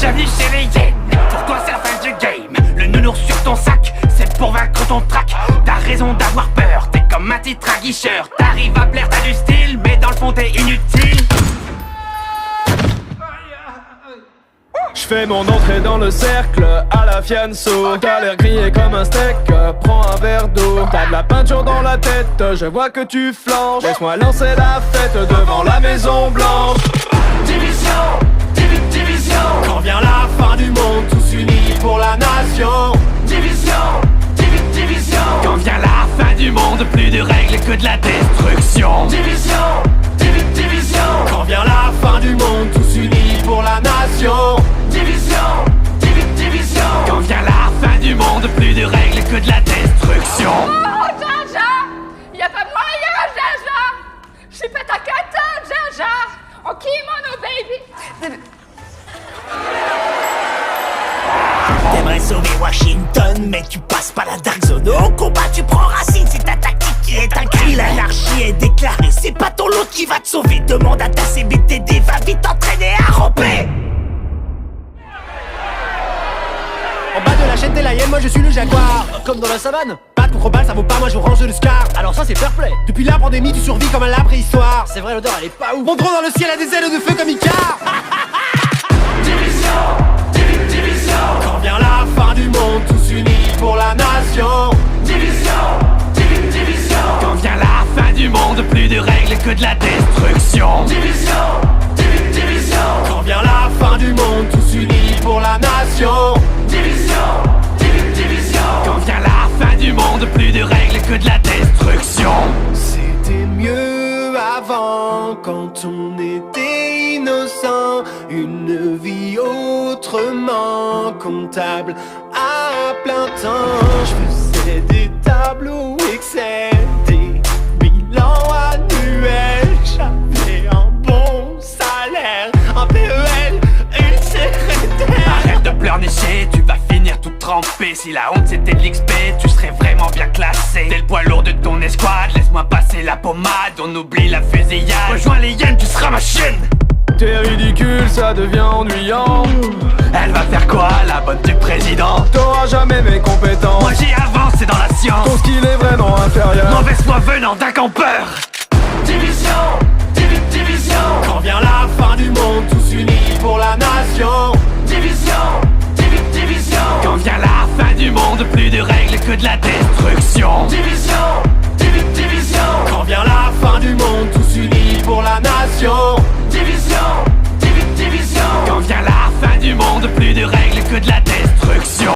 Bienvenue chez les hyènes. Pour toi c'est la fin du game. Le nounours sur ton sac, c'est pour vaincre ton trac. T'as raison d'avoir peur, t'es comme un titre à guicheur. T'arrives à plaire, t'as du style, mais dans le fond t'es inutile. J'fais mon entrée dans le cercle à la fianso. T'as l'air grillé comme un steak, prends un verre d'eau. T'as de la peinture dans la tête, je vois que tu flanches. Laisse-moi lancer la fête devant la Maison Blanche. Division, division. Quand vient la fin du monde, tous unis pour la nation. Division, division. Quand vient la fin du monde, plus de règles que de la destruction. Division, division. Quand vient la fin du monde, tous unis pour la nation. Division, division. Quand vient la fin du monde, plus de règles que de la destruction. Oh, Jaja! Y'a pas moyen, Jaja! J'suis pas ta cata, Jaja! Oh, kimono, baby! T'aimerais sauver Washington, mais tu passes pas la Dark Zone. Au combat, tu prends racine, c'est ta tactique qui est un cri. L'anarchie est déclarée, c'est pas ton lot qui va te sauver. Demande à ta CBTD, va vite t'entraîner à ramper. En bas de la chaîne, t'es la hyène, moi je suis le jaguar. Comme dans la savane, batte contre balle, ça vaut pas, moi je range le scar. Alors ça c'est fair play. Depuis la pandémie, tu survis comme à la préhistoire. C'est vrai, l'odeur elle est pas ouf. Mon drone dans le ciel a des ailes de feu comme Icar. Division, division. Quand vient la fin du monde, tous unis pour la nation. Division, division. Quand vient la fin du monde, plus de règles que de la destruction. Division, division. Quand vient la fin du monde, tous unis pour la nation. Division, division. Quand vient la fin du monde, plus de règles que de la destruction. C'était mieux avant, quand on était innocent. Une vie autrement comptable à plein temps. Je faisais des tableaux Excel, des bilans annuels. J'avais un bon salaire, un PEL, une secrétaire. Arrête de pleurnicher, tu vas finir tout trempé. Si la honte c'était de l'XP, tu serais vraiment bien classé. T'es le poids lourd de ton escouade, laisse-moi passer la pommade. On oublie la fusillade, rejoins les hyènes, tu seras ma chienne. T'es ridicule, ça devient ennuyant. Elle va faire quoi, la bonne du président? T'auras jamais mes compétences. Moi j'y avance, c'est dans la science. Ton skill est vraiment inférieur. Mauvaise foi venant d'un campeur. Division, division. Quand vient la fin du monde, tous unis pour la nation. Division, division. Quand vient la fin du monde, plus de règles que de la destruction. Division, division. Quand vient la fin du monde, tous unis pour la nation. Division, division. Quand vient la fin du monde, plus de règles que de la